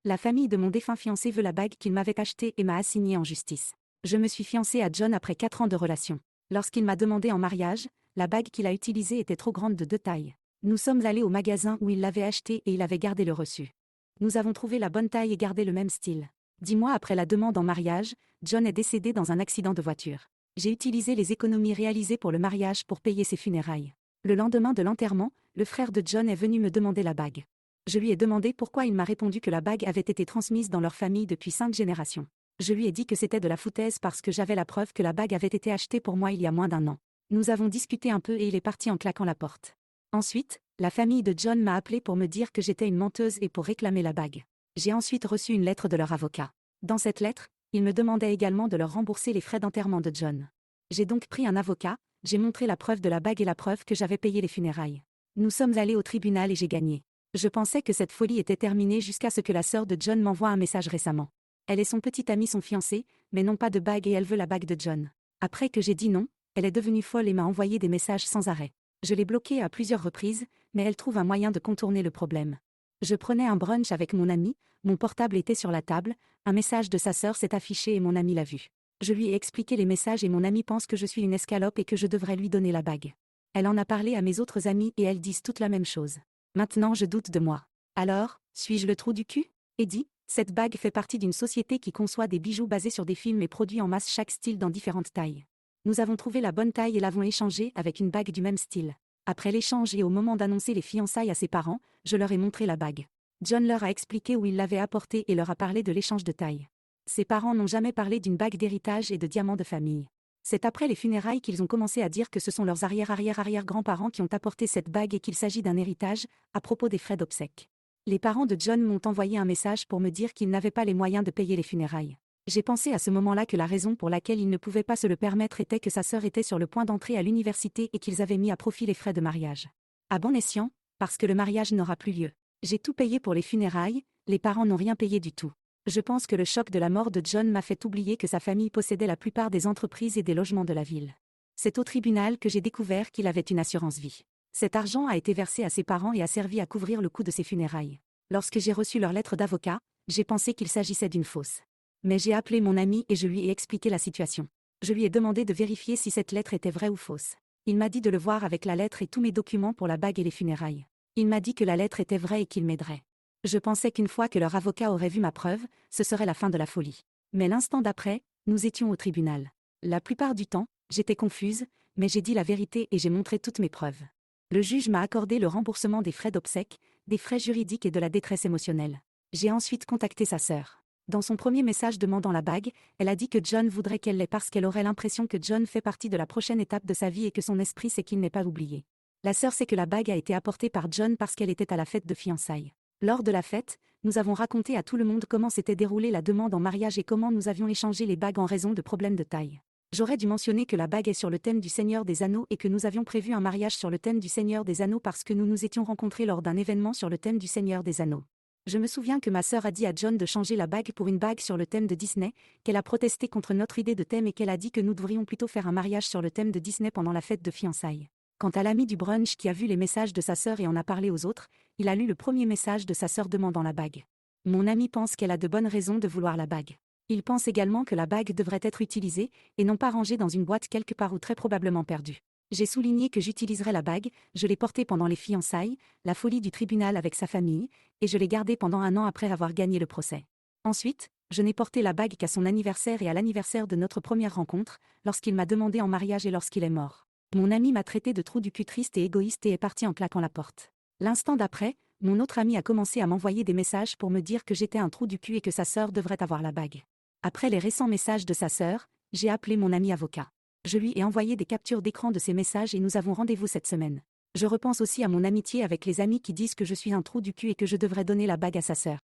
La famille de mon défunt fiancé veut la bague qu'il m'avait achetée et m'a assignée en justice. Je me suis fiancée à John après 4 ans de relation. Lorsqu'il m'a demandé en mariage, la bague qu'il a utilisée était trop grande de 2 tailles. Nous sommes allés au magasin où il l'avait achetée et il avait gardé le reçu. Nous avons trouvé la bonne taille et gardé le même style. 10 mois après la demande en mariage, John est décédé dans un accident de voiture. J'ai utilisé les économies réalisées pour le mariage pour payer ses funérailles. Le lendemain de l'enterrement, le frère de John est venu me demander la bague. Je lui ai demandé pourquoi il m'a répondu que la bague avait été transmise dans leur famille depuis 5 générations. Je lui ai dit que c'était de la foutaise parce que j'avais la preuve que la bague avait été achetée pour moi il y a moins d'1 an. Nous avons discuté un peu et il est parti en claquant la porte. Ensuite, la famille de John m'a appelé pour me dire que j'étais une menteuse et pour réclamer la bague. J'ai ensuite reçu une lettre de leur avocat. Dans cette lettre, ils me demandaient également de leur rembourser les frais d'enterrement de John. J'ai donc pris un avocat, j'ai montré la preuve de la bague et la preuve que j'avais payé les funérailles. Nous sommes allés au tribunal et j'ai gagné. Je pensais que cette folie était terminée jusqu'à ce que la sœur de John m'envoie un message récemment. Elle et son petit ami sont fiancés, mais n'ont pas de bague et elle veut la bague de John. Après que j'ai dit non, elle est devenue folle et m'a envoyé des messages sans arrêt. Je l'ai bloquée à plusieurs reprises, mais elle trouve un moyen de contourner le problème. Je prenais un brunch avec mon ami, mon portable était sur la table, un message de sa sœur s'est affiché et mon ami l'a vu. Je lui ai expliqué les messages et mon ami pense que je suis une escalope et que je devrais lui donner la bague. Elle en a parlé à mes autres amis et elles disent toutes la même chose. Maintenant je doute de moi. Alors, suis-je le trou du cul? Eddie, cette bague fait partie d'une société qui conçoit des bijoux basés sur des films et produit en masse chaque style dans différentes tailles. Nous avons trouvé la bonne taille et l'avons échangée avec une bague du même style. Après l'échange et au moment d'annoncer les fiançailles à ses parents, je leur ai montré la bague. John leur a expliqué où il l'avait apportée et leur a parlé de l'échange de taille. Ses parents n'ont jamais parlé d'une bague d'héritage et de diamants de famille. C'est après les funérailles qu'ils ont commencé à dire que ce sont leurs arrière-arrière-arrière-grands-parents qui ont apporté cette bague et qu'il s'agit d'un héritage, à propos des frais d'obsèques. Les parents de John m'ont envoyé un message pour me dire qu'ils n'avaient pas les moyens de payer les funérailles. J'ai pensé à ce moment-là que la raison pour laquelle ils ne pouvaient pas se le permettre était que sa sœur était sur le point d'entrer à l'université et qu'ils avaient mis à profit les frais de mariage. À bon escient, parce que le mariage n'aura plus lieu. J'ai tout payé pour les funérailles, les parents n'ont rien payé du tout. Je pense que le choc de la mort de John m'a fait oublier que sa famille possédait la plupart des entreprises et des logements de la ville. C'est au tribunal que j'ai découvert qu'il avait une assurance vie. Cet argent a été versé à ses parents et a servi à couvrir le coût de ses funérailles. Lorsque j'ai reçu leur lettre d'avocat, j'ai pensé qu'il s'agissait d'une fausse. Mais j'ai appelé mon ami et je lui ai expliqué la situation. Je lui ai demandé de vérifier si cette lettre était vraie ou fausse. Il m'a dit de le voir avec la lettre et tous mes documents pour la bague et les funérailles. Il m'a dit que la lettre était vraie et qu'il m'aiderait. Je pensais qu'une fois que leur avocat aurait vu ma preuve, ce serait la fin de la folie. Mais l'instant d'après, nous étions au tribunal. La plupart du temps, j'étais confuse, mais j'ai dit la vérité et j'ai montré toutes mes preuves. Le juge m'a accordé le remboursement des frais d'obsèques, des frais juridiques et de la détresse émotionnelle. J'ai ensuite contacté sa sœur. Dans son premier message demandant la bague, elle a dit que John voudrait qu'elle l'ait parce qu'elle aurait l'impression que John fait partie de la prochaine étape de sa vie et que son esprit sait qu'il n'est pas oublié. La sœur sait que la bague a été apportée par John parce qu'elle était à la fête de fiançailles. Lors de la fête, nous avons raconté à tout le monde comment s'était déroulée la demande en mariage et comment nous avions échangé les bagues en raison de problèmes de taille. J'aurais dû mentionner que la bague est sur le thème du Seigneur des Anneaux et que nous avions prévu un mariage sur le thème du Seigneur des Anneaux parce que nous nous étions rencontrés lors d'un événement sur le thème du Seigneur des Anneaux. Je me souviens que ma sœur a dit à John de changer la bague pour une bague sur le thème de Disney, qu'elle a protesté contre notre idée de thème et qu'elle a dit que nous devrions plutôt faire un mariage sur le thème de Disney pendant la fête de fiançailles. Quant à l'ami du brunch qui a vu les messages de sa sœur et en a parlé aux autres, il a lu le premier message de sa sœur demandant la bague. Mon ami pense qu'elle a de bonnes raisons de vouloir la bague. Il pense également que la bague devrait être utilisée, et non pas rangée dans une boîte quelque part ou très probablement perdue. J'ai souligné que j'utiliserais la bague, je l'ai portée pendant les fiançailles, la folie du tribunal avec sa famille, et je l'ai gardée pendant 1 an après avoir gagné le procès. Ensuite, je n'ai porté la bague qu'à son anniversaire et à l'anniversaire de notre première rencontre, lorsqu'il m'a demandé en mariage et lorsqu'il est mort. Mon ami m'a traité de trou du cul triste et égoïste et est parti en claquant la porte. L'instant d'après, mon autre ami a commencé à m'envoyer des messages pour me dire que j'étais un trou du cul et que sa sœur devrait avoir la bague. Après les récents messages de sa sœur, j'ai appelé mon ami avocat. Je lui ai envoyé des captures d'écran de ces messages et nous avons rendez-vous cette semaine. Je repense aussi à mon amitié avec les amis qui disent que je suis un trou du cul et que je devrais donner la bague à sa sœur.